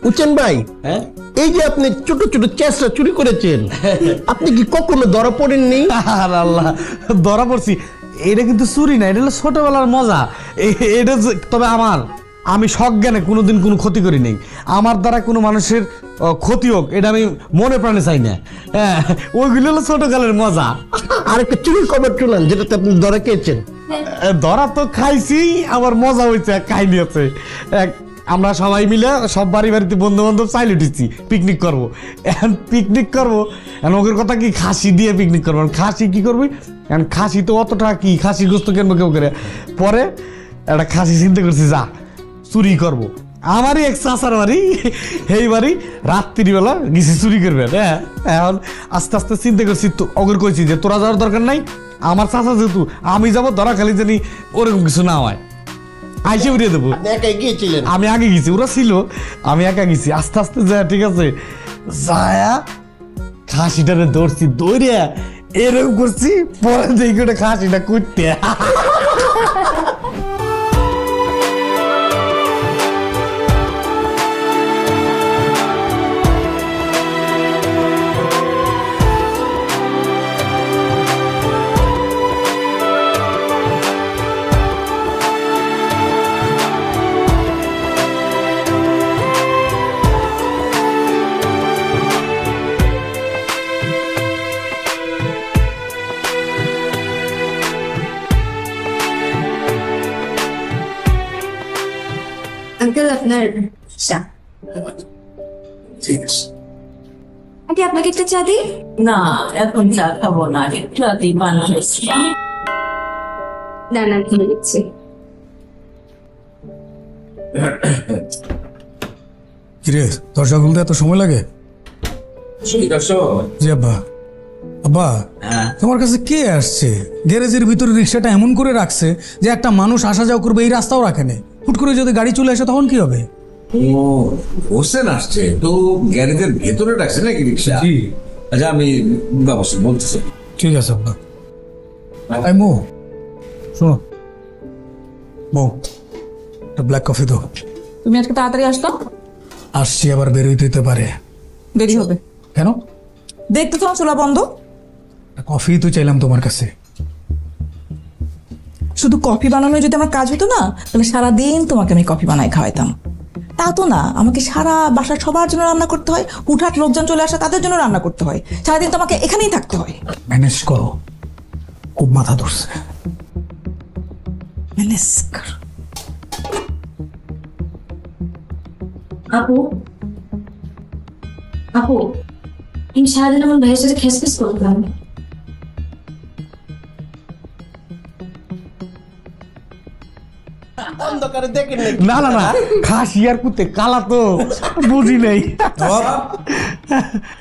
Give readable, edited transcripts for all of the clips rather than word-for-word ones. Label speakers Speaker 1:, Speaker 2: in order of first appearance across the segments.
Speaker 1: উচ্চেন ভাই, এই যে আপনি ছোট ছোট চেষ্টা চুরি করেছেন, আপনি কি কখনো ধরা পড়েননি?
Speaker 2: আল্লাহ, ধরা পড়ছি। এটা কিন্তু চুরি না, এটা হলো ছোটবেলার মজা। এটা তবে আমি সজ্ঞানে কোনোদিন কোনো ক্ষতি করি নাই। আমার দ্বারা কোনো মানুষের ক্ষতি হোক এটা আমি মনে প্রাণে চাই না। হ্যাঁ, ওইগুলো হলো ছোটকালের মজা।
Speaker 1: আর একটা চুরির খবর শুনলাম, যেটাতে আপনি ধরা খেয়েছেন।
Speaker 2: ধরা তো খাইছি, আমার মজা হয়েছে। কাহিনী আছে, আমরা সবাই মিলে সব বাড়িতে বন্ধু বান্ধব চাইলে উঠেছি পিকনিক করবো। এখন পিকনিক করবো, এখন ওদের কথা কি খাসি দিয়ে পিকনিক করবো। খাসি কি করবি, এখন খাসি তো অতটা কি খাসি গোস্ত কিনবো কেউ করে। পরে একটা খাসি চিন্তা করছি, যা চুরি করবো। আমারই এক চাচার বাড়ি, এই বাড়ি রাত্রিবেলা গেছি চুরি করবেন। হ্যাঁ, এখন আস্তে আস্তে চিন্তা করছি, তো ওদের কইছি যে তোরা যাওয়ার দরকার নাই, আমার চাচা যেহেতু আমি যাবো, ধরা খালি জানি ওরকম কিছু না হয়, আইসে উড়িয়ে দেবো। আমি আগে গেছি, ওরা ছিল, আমি একা গেছি। আস্তে আস্তে যায়, ঠিক আছে, যায়া খাসিটারে ধরছি, দৌড়িয়া এরকম করছি, পরে দেখি ওটা খাসিটা করতে।
Speaker 3: আঙ্কেল আপনার চা।
Speaker 4: ঠিক আছে।
Speaker 3: আন্টি আপনাকে একটা চা দিই?
Speaker 5: না, এখন চা খাবো না, একটু রাতেই বানা হয়েছে।
Speaker 3: না না, দিয়ে দিচ্ছি।
Speaker 4: কিরে, দরজা খুলতে এত সময় লাগে? জি আব্বা। আব্বা, তোমার কাছে কে আসছে? গ্যারেজের ভিতরে রিক্সাটা এমন করে রাখছে যে একটা মানুষ আসা যাওয়া করবে, এই রাস্তাও রাখেনি। হুট করে যদি গাড়ি চলে আসে তখন কি হবে?
Speaker 6: ও, হোসেন আসছে তো গ্যারেজের ভেতরে রাখছে নাকি রিক্সা? আচ্ছা, আমি ব্যবস্থা বলতেছি।
Speaker 4: ঠিক আছে আব্বা। এই মো, শোনো মো, একটা ব্ল্যাক কফি দাও।
Speaker 5: তুমি আজকে তাড়াতাড়ি আসতো।
Speaker 4: আসছি, আবার বেরোইতে হতে পারে।
Speaker 5: দেরি হবে
Speaker 4: কেন?
Speaker 5: দেখতে তোমার চুলা বন্ধ।
Speaker 4: কফি তো চাইলাম তোমার কাছে।
Speaker 5: শুধু কফি বানানো যদি আমার কাজ হতো না, তাহলে সারাদিন তোমাকে আমি কফি বানাই খাওয়াইতাম। তা তো না, আমাকে সারা বাসার সবার জন্য রান্না করতে হয়, হুটহাট লোকজন চলে আসে তাদের জন্য রান্না করতে হয়, সারাদিন তোমাকে এখানেই থাকতে হয়।
Speaker 4: ম্যানেজ করো, খুব মাথা ধরছে।
Speaker 5: ম্যানেজ কর।
Speaker 3: আপু, আপু, আমি সারাদিন আমার ভাইয়ের সাথে খেসখেস করতাম।
Speaker 1: অন্ধকারে দেখেন
Speaker 2: না না না, খাসি আর কুত্তে কালা তো বুঝি নাই।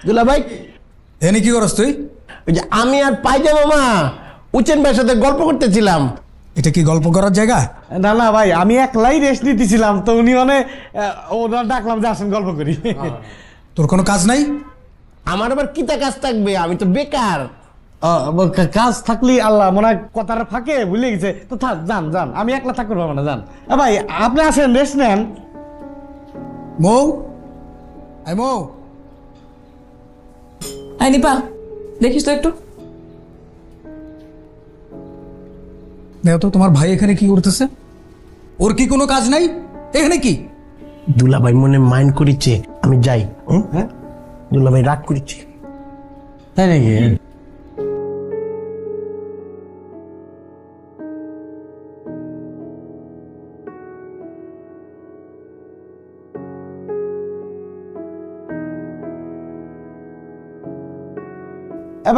Speaker 1: দুলা ভাই,
Speaker 4: এনে কি করস তুই?
Speaker 1: ওই যে আমি আর পাইজামা মা উচ্চেন ভাইয়ের সাথে গল্প করতেছিলাম।
Speaker 4: এটা কি গল্প করার জায়গা?
Speaker 2: না না ভাই, আমি একলাই রেস্ট নিতেছিলাম, তো উনি মানে ওনার ডাকলাম যে আসেন গল্প করি।
Speaker 4: তোর কোনো কাজ নাই?
Speaker 1: আমার আবার কিতা কাজ থাকবে, আমি তো বেকার।
Speaker 2: কাজ থাকলে আল্লাহ মনে হয় কথার ফাঁকে ভুলে গেছে, তো থাক, যান যান, আমি একলা থাকতে পারবো না, যান। ভাই আপনি আসেন, রেস্ট নেন।
Speaker 4: মৌ, এই মৌ,
Speaker 5: এই নিপা, দেখিস তো একটু।
Speaker 4: দেখো তো তোমার ভাই এখানে কি করতেছে? ওর কি কোনো কাজ নাই এখানে? কি
Speaker 1: দুলা ভাই মনে মাইন্ড করিছে, আমি যাই। হ্যাঁ, দুলা ভাই রাগ করিছে,
Speaker 2: তাই নাকি?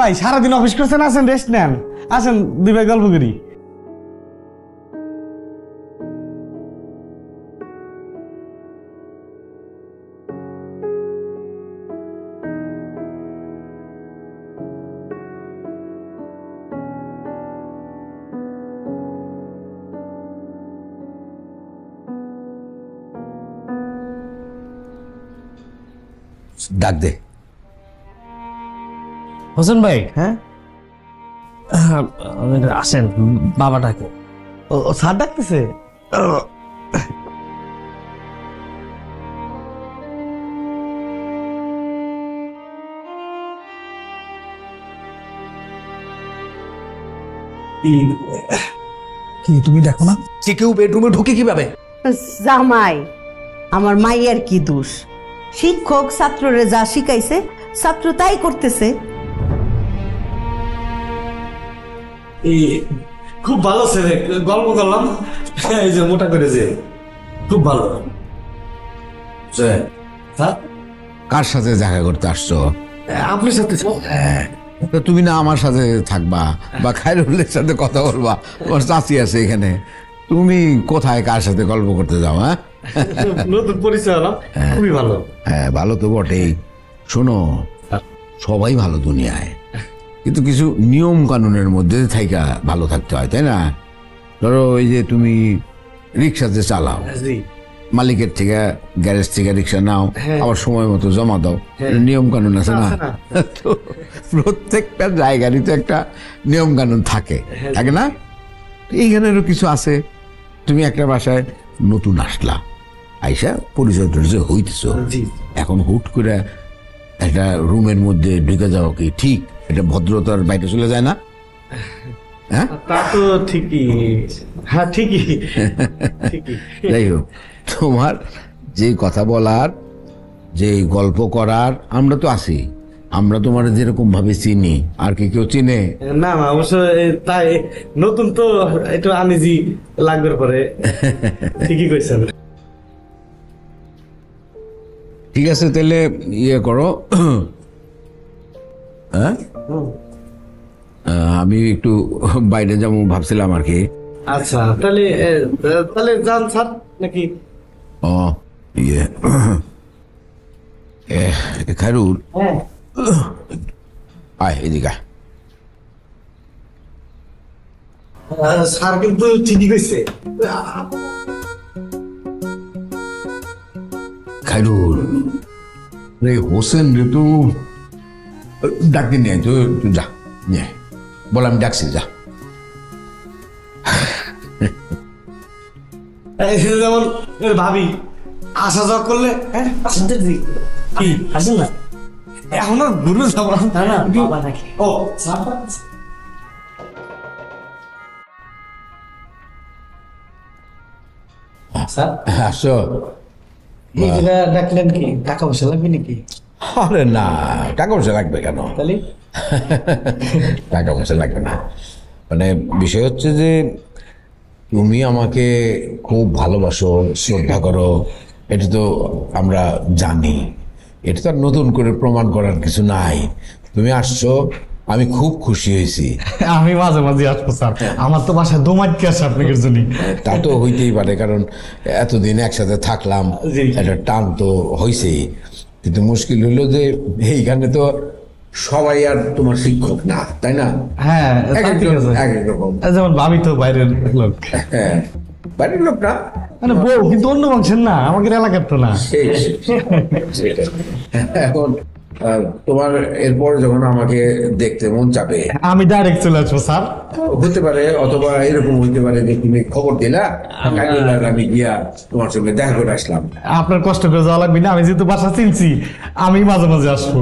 Speaker 2: ভাই সারাদিন অফিস করছেন, আসেন রেস্ট নেন, আসেন দুই ভাই গল্প করি।
Speaker 6: ডাক দে।
Speaker 2: হোসেন ভাই,
Speaker 1: হ্যাঁ
Speaker 2: আসেন, বাবাটাকে। ও স্যার ডাকতেছে।
Speaker 4: কি তুমি দেখো না
Speaker 7: যে কেউ বেডরুমে ঢুকে কিভাবে?
Speaker 8: জামাই, আমার মাইয়ার কি দোষ? শিক্ষক ছাত্ররে যা শিখাইছে ছাত্র তাই করতেছে।
Speaker 2: খুব ভালো ছেলে, গল্প করলাম এই যে মোটা করে যে খুব ভালো।
Speaker 6: স্যার, কার সাথে দেখা করতে আসছো?
Speaker 2: আপনার সাথে
Speaker 6: তো তুমি না আমার সাথে থাকবা বা খায়রুলের সাথে কথা বলবা? তোমার চাচি আছে এখানে, তুমি কোথায় কার সাথে গল্প করতে যাও? হ্যাঁ,
Speaker 2: নতুন পরিচয় হলাম, খুবই ভালো।
Speaker 6: হ্যাঁ, ভালো তো বটেই। শোনো, সবাই ভালো দুনিয়ায়, কিন্তু কিছু নিয়ম কানুনের মধ্যে থাইকা ভালো থাকতে হয়, তাই না? ধরো ওই যে তুমি রিক্সাতে চালাও, মালিকের থেকে গ্যারেজ থেকে রিক্সা নাও, আবার সময় মতো জমা দাও, নিয়ম কানুন আছে না? তো প্রত্যেকটা জায়গারই তো একটা নিয়ম কানুন থাকে, থাকে না? এইখানেরও কিছু আছে। তুমি একটা বাসায় নতুন আসলা, আইসা পরিচয় টরিচয় হইতেছ, এখন হুট করে একটা রুমের মধ্যে ঢুকে যাও কি ঠিক? এটা ভদ্রতার বাইরে চলে যায় না? হ্যাঁ,
Speaker 2: তা তো ঠিকই। হ্যাঁ, ঠিকই ঠিকই।
Speaker 6: যাই হোক, তোমার যে কথা বলার, যে গল্প করার, আমরা তো আছি। আমরা তোমার যেরকম ভাবে চিনি, আর কি কেউ চিনে?
Speaker 2: না না, অবশ্য তাই নতুন তো একটু আনিজি লাগবে পরে। ঠিকই কইছেন।
Speaker 6: ঠিক আছে, তাহলে ইয়ে করো, হ্যাঁ, আমি একটু বাইরে যাবো ভাবছিলাম আর কি।
Speaker 2: আচ্ছা, তাহলে তাহলে যান স্যার নাকি?
Speaker 6: ও ইয়ে, খায়রুল, আয় এদিকে আয়।
Speaker 2: স্যার কিন্তু ঠিকই কইছে।
Speaker 6: খায়রুল, রে হোসেন রে তো ডাকি নিয়ে তো, তুই যা নিয়ে বল, আমি ডাকছি, যা।
Speaker 2: যেমন ভাবি আসা যাওয়া করলে, কি আসেন না? এখন আর ঘুরে যাবো না, ও
Speaker 6: আসো।
Speaker 2: ডাকলেন কি? টাকা পয়সা লাগবে নাকি?
Speaker 6: আরে না, টাকা পয়সা লাগবে কেন?
Speaker 2: তাহলে
Speaker 6: টাকা পয়সা লাগবে না, মানে বিষয় হচ্ছে যে তুমি আমাকে খুব ভালোবাসো, শ্রদ্ধা করো, এটা তো আমরা জানি। এটা তো আর নতুন করে প্রমাণ করার কিছু নাই। তুমি আসছো, আমি খুব খুশি হয়েছি।
Speaker 2: আমি মাঝে মাঝে আসবো স্যার, আমার তো বাসায় দোমাটকে আসে আপনাদের জন্য।
Speaker 6: তা তো হইতেই পারে, কারণ এতদিন একসাথে থাকলাম, একটা টান তো হয়েছেই। কিন্তু মুশকিল হইলো যে এইখানে তো সবাই আর তোমার শিক্ষক না, তাই না?
Speaker 2: হ্যাঁ,
Speaker 6: এক এক রকম।
Speaker 2: যেমন ভাবি তো বাইরের লোক,
Speaker 6: হ্যাঁ, বাড়ির লোক না,
Speaker 2: মানে বউ কিন্তু অন্য বংশের না, আমাদের এলাকার তো না।
Speaker 6: এখন তোমার এরপর যখন আমাকে দেখতে মন চাবে,
Speaker 2: আমি ডাইরেক্ট চলে আসবো স্যার।
Speaker 6: হতে পারে, অথবা এরকম হইতে পারে যে তুমি খবর দিলা, আমি গিয়া তোমার সঙ্গে দেখা করে আসলাম।
Speaker 2: আপনার কষ্ট করে যাওয়া লাগবে না, আমি যেহেতু বাসা চিনছি, আমি মাঝে মাঝে আসবো।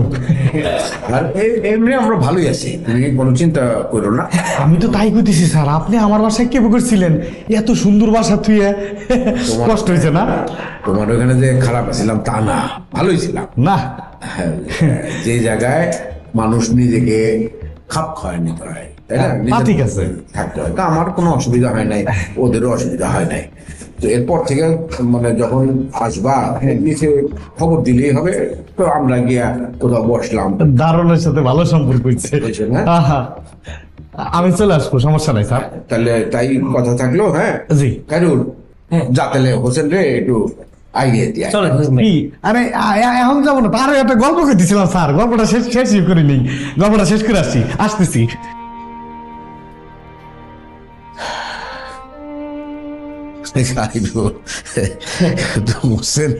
Speaker 6: আর এমনি আমরা ভালোই আছি, তুমি কোনো চিন্তা করো না।
Speaker 2: আমি তো তাই করতেছি স্যার, আপনি আমার বাসায় কে করছিলেন, এত সুন্দর বাসা থুয়ে কষ্ট হয়েছে না?
Speaker 6: তোমার ওখানে যে খারাপ ছিলাম তা না, ভালোই ছিলাম
Speaker 2: না।
Speaker 6: যে জায়গায় মানুষ নিজেকে খাপ খাওয়ায় নিতে হয়, তাই না?
Speaker 2: ঠিক আছে,
Speaker 6: থাকতে হয়। তা আমার কোনো অসুবিধা হয় নাই, ওদেরও অসুবিধা হয় নাই। তো এরপর থেকে মানে যখন আসবা, নিচে খবর দিলেই হবে, তো আমরা গিয়া কোথাও বসলাম।
Speaker 2: দারুণের সাথে ভালো সম্পর্ক হয়েছে। আমি চলে আসবো, সমস্যা নাই স্যার।
Speaker 6: তাহলে তাই কথা থাকলো। হ্যাঁ
Speaker 2: জি
Speaker 6: খায়রুল, যা তাহলে হোসেন রে একটু আইডিয়া দিয়ে।
Speaker 2: আরে এখন যাবো না, তার একটা গল্প করতেছিলাম স্যার, গল্পটা শেষই করিনি, গল্পটা শেষ করে আসতেছি।
Speaker 6: হোসেন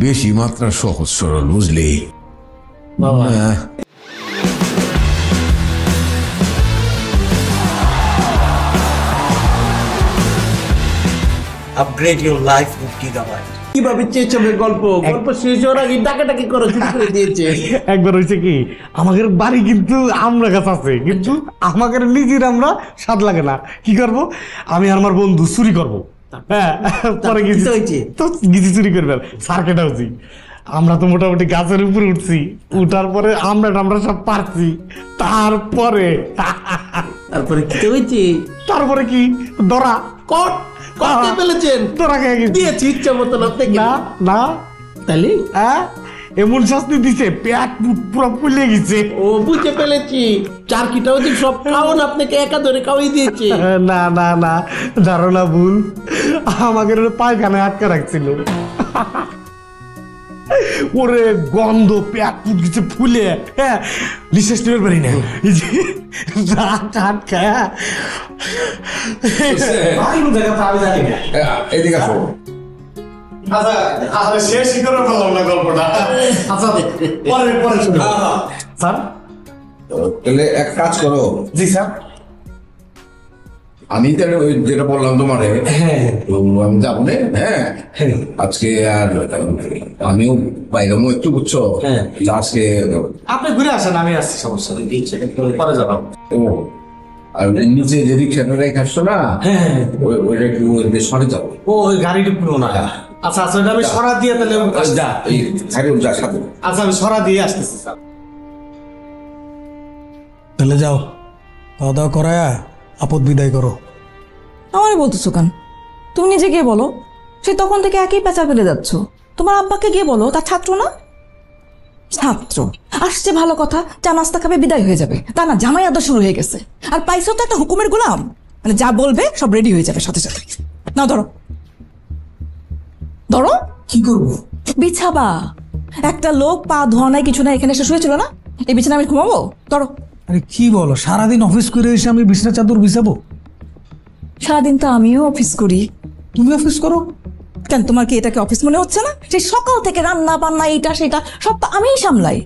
Speaker 6: বেশি মাত্রা সহজ সরল, বুঝলি?
Speaker 7: Upgrade your life with Gigabyte.
Speaker 1: কিভাবে চেয়েছে গল্প গল্প শেষ হওয়ার আগে ডাকাডাকি করে শুরু করে দিয়েছে।
Speaker 2: একবার হয়েছে কি, আমাদের বাড়ি কিন্তু আমরা গাছ আছে, কিন্তু আমাদের নিজের আমরা স্বাদ লাগে না। কি করব, আমি আর আমার বন্ধু চুরি করবো। হ্যাঁ, পরে গেছি তো গেছি চুরি করবে, সার কেটা উঠছি। আমরা তো মোটামুটি গাছের উপরে উঠছি, উঠার পরে আমরা সব পারছি। তারপরে
Speaker 1: কি হয়েছে?
Speaker 2: তারপরে কি ধরা
Speaker 1: কট কটে ফেলেছেন?
Speaker 2: ধরা খেয়ে গেছি।
Speaker 1: দিয়েছি ইচ্ছা মতন আপনাকে?
Speaker 2: না না,
Speaker 1: তাহলে
Speaker 2: হ্যাঁ এমন শাস্তি দিছে, পেট পুরো ফুলে গেছে।
Speaker 1: ও বুঝে ফেলেছি, চারকিটাও যে সব খাওয়ান আপনাকে একা ধরে খাওয়াই দিয়েছে।
Speaker 2: না না না, ধারণা ভুল, আমাদের পায়খানায় আটকে রাখছিল। ওরে গন্ধ, পেট ফুট গেছে ফুলে, হ্যাঁ নিঃশ্বাস নিতে পারি না।
Speaker 6: এদিকে আসো।
Speaker 2: শেষই করে ফেললাম না গল্পটা। আচ্ছা পরে পরে শুনো স্যার।
Speaker 6: তাহলে এক কাজ করো।
Speaker 2: জি স্যার।
Speaker 6: আমি তাহলে ওই যেটা বললাম তোমারে, আমি যাবো না। হ্যাঁ আজকে আর আমিও বাইরেও একটু বুঝছো, আজকে
Speaker 2: আপনি ঘুরে আসেন, আমি আসছি, সমস্যা নেই, পরে যাবো।
Speaker 6: ও আর নিচে যে রিক্সাটা রেখে আসছো না, ওইটা একটু সরে যাবো।
Speaker 2: ও ওই গাড়িটা পুরো না। আচ্ছা আচ্ছা, ওটা আমি সরা দিয়ে তাহলে
Speaker 6: যা এই যা সাথে।
Speaker 2: আচ্ছা আমি সরা দিয়ে আসতেছি স্যার।
Speaker 4: তাহলে যাও, খাওয়া দাওয়া করায়া আপদ বিদায় করো।
Speaker 5: আমারই বলতেছো কেন? তুমি নিজে গিয়ে বলো, সে তখন থেকে একই পেঁচা ফেলে যাচ্ছ। তোমার আব্বাকে গিয়ে বলো, তার ছাত্র না? ছাত্র আসছে ভালো কথা, চা নাস্তা খাবে বিদায় হয়ে যাবে, তা না জামাই আদর শুরু হয়ে গেছে। আর পাইছো তো একটা হুকুমের গোলাম, মানে যা বলবে সব রেডি হয়ে যাবে সাথে সাথে। নাও ধরো ধরো।
Speaker 4: কি করবো?
Speaker 5: বিছাবা। একটা লোক পা ধোয়া নাই কিছু না, এখানে এসে শুয়েছিল না, এই বিছানা আমি ঘুমাবো? ধরো।
Speaker 4: আরে কি বলো, সারাদিন অফিস করে এসে আমি বিছনা চাদর বিছাবো?
Speaker 5: সারাদিন তো আমিও অফিস করি।
Speaker 4: তুমি অফিস করো
Speaker 5: কেন, তোমার কি এটাকে অফিস মনে হচ্ছে না? সেই সকাল থেকে রান্না বান্না এইটা সেটা সব তো আমিই সামলাই।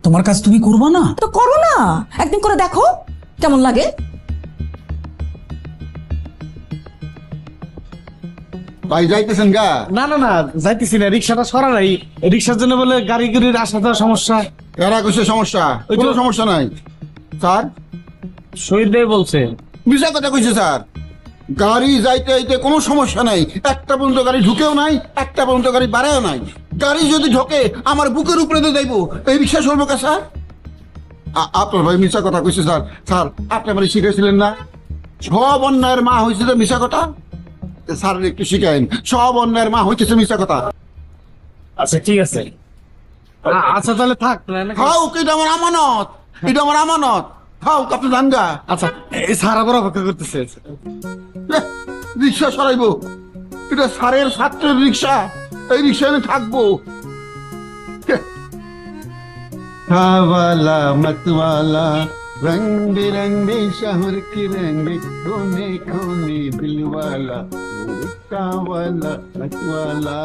Speaker 4: তোমার কাজ তুমি করবা না?
Speaker 5: তো করো না, একদিন করে দেখো কেমন লাগে।
Speaker 9: ভাই যাইতেছেন গা?
Speaker 2: না না না, যাইতেছি না, রিক্সাটা সরা নাই। রিক্সার জন্য বলে গাড়ি গাড়ির আসা যাওয়ার সমস্যা।
Speaker 9: এরা কইছে সমস্যা? কোনো সমস্যা নাই স্যার,
Speaker 2: শহীদ ভাই বলছে।
Speaker 9: মিছা কথা কইছে স্যার। গাড়ি যাইতে যাইতে কোনো সমস্যা নাই, একটা পর্যন্ত গাড়ি ঢুকেও নাই, একটা পর্যন্ত গাড়ি বাড়ায়ও নাই। গাড়ি যদি ঢোকে আমার বুকের উপরে তো যাইবো, এই বিশ্বাস হইব কা স্যার? আপনার ভাই মিছা কথা কইছে স্যার। স্যার আপনি আমার শিখেছিলেন না, সব অন্যায়ের মা হয়েছে তো মিছা কথা? স্যার একটু শিখাইন, সব অন্যায়ের মা হইতেছে মিছা কথা।
Speaker 2: আচ্ছা ঠিক আছে, আচ্ছা তাহলে থাক।
Speaker 9: খাও, এটা আমার আমানত, এটা আমার আমানত। খাও, আপনি জান গা।
Speaker 2: আচ্ছা এই স্যার আবার অপেক্ষা করতেছে।
Speaker 9: রিক্সা সরাইবো, এটা স্যারের ছাত্রের রিক্সা, এই রিক্সা আমি থাকবো। খাওয়ালা মতওয়ালা রং বিরঙ্গে শহর কি রঙ্গে কোনে কোনে দিলওয়ালা খাওয়ালা মতওয়ালা।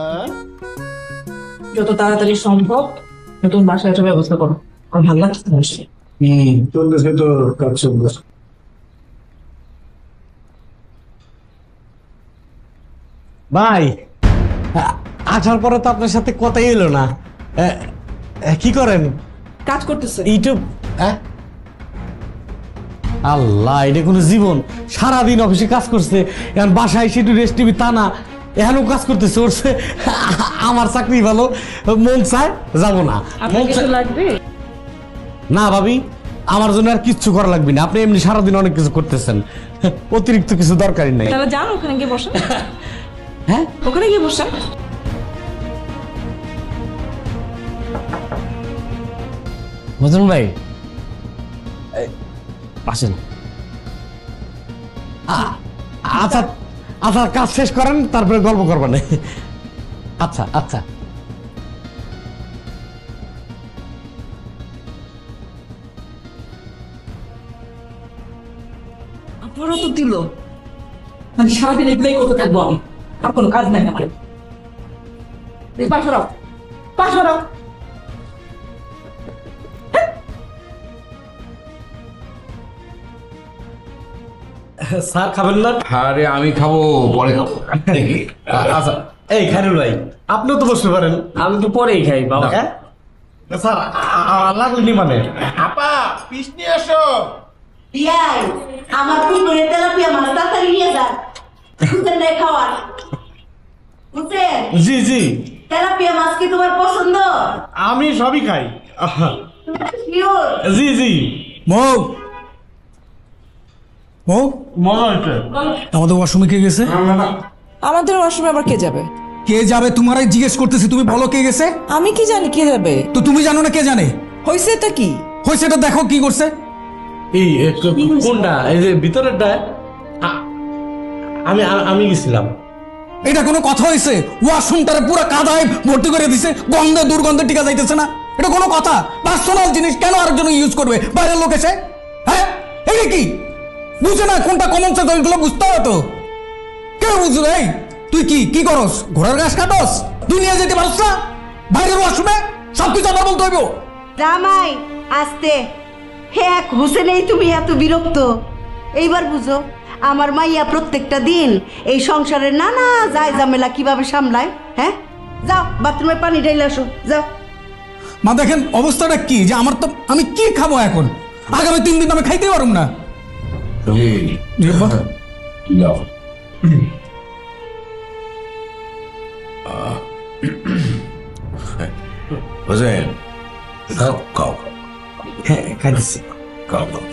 Speaker 5: যত তাড়াতাড়ি সম্ভব নতুন বাসায় একটা ব্যবস্থা করো, আমার ভালো লাগছে না।
Speaker 2: চলতেছে তো কাজ চলতেছে। ভাই আসার পরে তো আপনার সাথে কথাই এলো না। কি করেন?
Speaker 5: কাজ করতেছে
Speaker 2: ইউটিউব। আল্লাহ, এটা কোনো জীবন? সারাদিন অফিসে কাজ করছে, এখন বাসায় এসে একটু রেস্ট নিবি তা না, এখনো কাজ করতেছে। ওরছে আমার চাকরি ভালো, মন চায় যাবো না।
Speaker 5: লাগবে
Speaker 2: না ভাবি, আমার জন্য আর কিচ্ছু করা লাগবে না, আপনি এমনি সারাদিন অনেক কিছু করতেছেন, অতিরিক্ত কিছু দরকারই নাই।
Speaker 5: তাহলে যান ওখানে গিয়ে বসেন।
Speaker 2: হ্যাঁ
Speaker 5: ওখানে গিয়ে বসেন।
Speaker 2: মজন ভাই আসেন। আচ্ছা আচ্ছা, কাজ শেষ করেন তারপরে গল্প করবেন। আচ্ছা আচ্ছা।
Speaker 5: আপনারও তো দিল, মানে সারাদিন এগুলোই করতে থাকবো আমি, আর কোনো কাজ নাই আমার। পাশরাও পাশরাও।
Speaker 2: স্যার খাবেন না?
Speaker 6: আরে আমি খাবো, পরে খাবো।
Speaker 2: আচ্ছা এই খায়রুল ভাই, আপনিও তো বসতে পারেন।
Speaker 10: আমি তো পরেই খাই বাবা।
Speaker 2: স্যার লাগলেনি মানে।
Speaker 9: আপা পিস নিয়ে আসো।
Speaker 8: বিয়াই আমার পুকুরে তেলাপিয়া মাছ তাড়াতাড়ি নিয়ে যান, বুঝলেন না খাওয়ার, বুঝলেন?
Speaker 2: জি জি,
Speaker 8: তেলাপিয়া মাছ কি তোমার পছন্দ?
Speaker 2: আমি সবই খাই।
Speaker 8: শিওর?
Speaker 2: জি জি।
Speaker 4: মৌ মৌ,
Speaker 2: মজা হয়েছে।
Speaker 4: আমাদের ওয়াশরুমে কে গেছে?
Speaker 5: আমাদের ওয়াশরুমে আবার কে যাবে?
Speaker 4: কে যাবে তোমারাই জিজ্ঞেস করতেছি, তুমি বলো কে গেছে।
Speaker 5: আমি কি জানি কে যাবে?
Speaker 4: তো তুমি জানো না কে জানে?
Speaker 5: হয়েছে এটা কি?
Speaker 4: হয়েছে এটা দেখো কি করছে।
Speaker 2: এই কোনটা? এই যে ভিতরেরটা? আমি গেছিলাম।
Speaker 4: এটা কোনো কথা হয়েছে? ওয়াশরুমটারে পুরো কাদায় ভর্তি করে দিছে, গন্ধে দুর্গন্ধে টিকা যাইতেছে না। এটা কোনো কথা? পার্সোনাল জিনিস কেন আরেকজন ইউজ করবে বাইরের লোক এসে? হ্যাঁ, এটা কি বুঝে না? কোনটা কমন সেন্স ওইগুলো বুঝতে হবে তো। কেউ বুঝবে? এই তুই কি করস? ঘোড়ার ঘাস কাটস? তুই নিয়ে যেতে পারস না বাইরের ওয়াশরুমে? সবকিছু আবার বলতে হইব।
Speaker 8: জামাই আস্তে, এক হোসেনেই তুমি এত বিরক্ত। এইবার বুঝো আমার মাইয়া প্রত্যেকটা দিন এই সংসারের নানা যায় ঝামেলা কিভাবে সামলায়। হ্যাঁ, যাও বাথরুমে পানি ঢেলে আসো, যাও।
Speaker 4: মা দেখেন অবস্থাটা কি, যে আমার তো আমি কি খাবো এখন? আগামী 3 দিন আমি খাইতে পারুম না।
Speaker 6: হোসেন খাও খাও
Speaker 2: হ্যাঁ খাইতেছি।
Speaker 6: খাও খাও।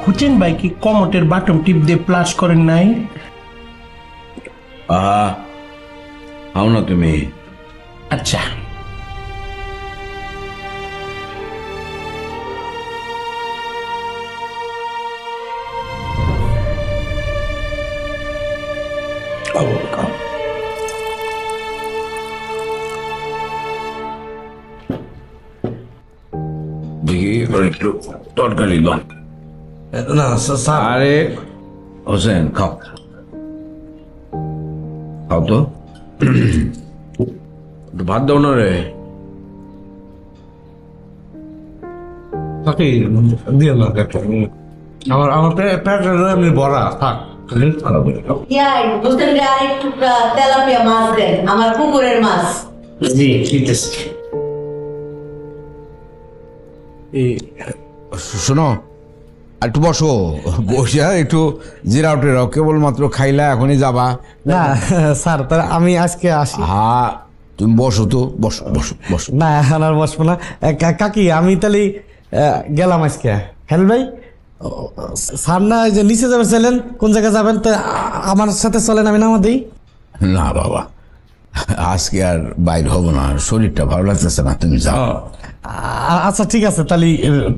Speaker 1: হুসেন ভাই কি কমোটের বাটন টিপ দিয়ে প্লাস করেন নাই?
Speaker 6: আহা, খাও না তুমি।
Speaker 1: আচ্ছা,
Speaker 6: দেখি এবার একটু তরকারি দাও।
Speaker 2: না স্যার,
Speaker 6: আরে হোসেন খাও খাও তো। একটু ভাত দাও না রে।
Speaker 2: তাকে দিয়ে না আমার পেট এমনি ভরা থাক।
Speaker 8: ইয়াই হোসেন রে আরেক টুকরা তেলাপিয়া মাছ দেন, আমার পুকুরের মাছ।
Speaker 1: জি দিতেছি।
Speaker 6: শোনো একটু বসো, বসে একটু জিরাও টেরাও, কেবলমাত্র খাইলা এখনই যাবা?
Speaker 2: না স্যার, তাহলে আমি আজকে আসি।
Speaker 6: হ্যাঁ তুমি বসো তো, বসো বসো বসো।
Speaker 2: না এখন আর বসবো না। কাকি আমি তাহলে গেলাম আজকে। হ্যাঁ ভাই, স্যার না যে নিচে যাবেন চাইলেন, কোন জায়গায় যাবেন? তো আমার সাথে চলেন, আমি নামা দিই।
Speaker 6: না বাবা, আজকে আর বাইর হবো না, শরীরটা ভালো লাগতেছে না, তুমি যাও।
Speaker 2: আচ্ছা ঠিক আছে,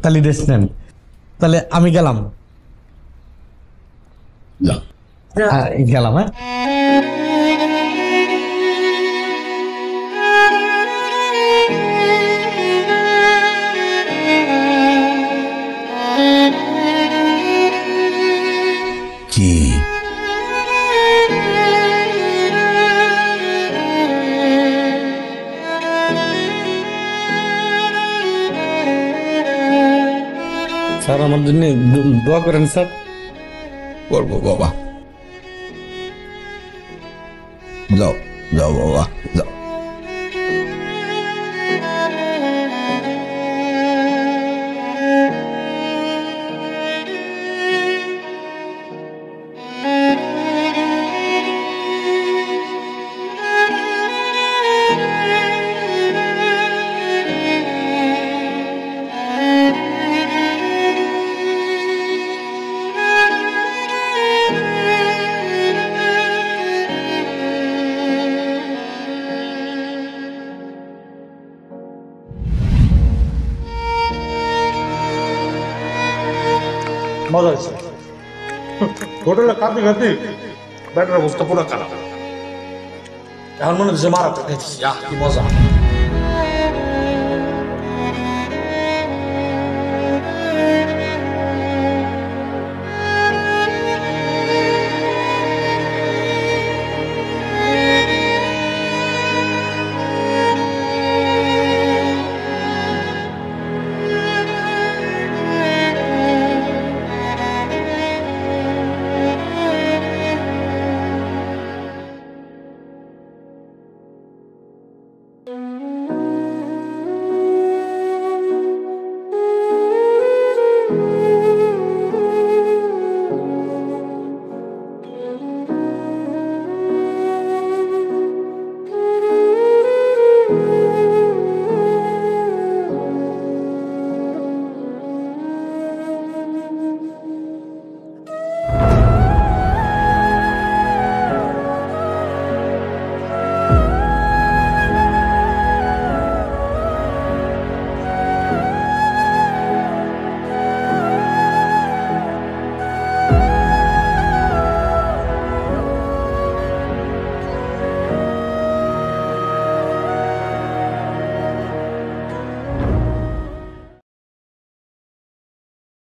Speaker 2: তাহলে রেস্ট নেন। তাহলে আমি গেলাম।
Speaker 6: যাও।
Speaker 2: গেলাম। হ্যাঁ
Speaker 6: কি
Speaker 2: স্যার, আমার জন্য দোয়া করেন স্যার।
Speaker 6: করবো বাবা, যাও যাও বাবা যাও।
Speaker 1: মজা হয়েছে। হোটেলে খাতে খাতে ব্যাটার অবস্থা পুরো খারাপ। এখন মনে হচ্ছে মারাতে খাইতেছি। কি মজা।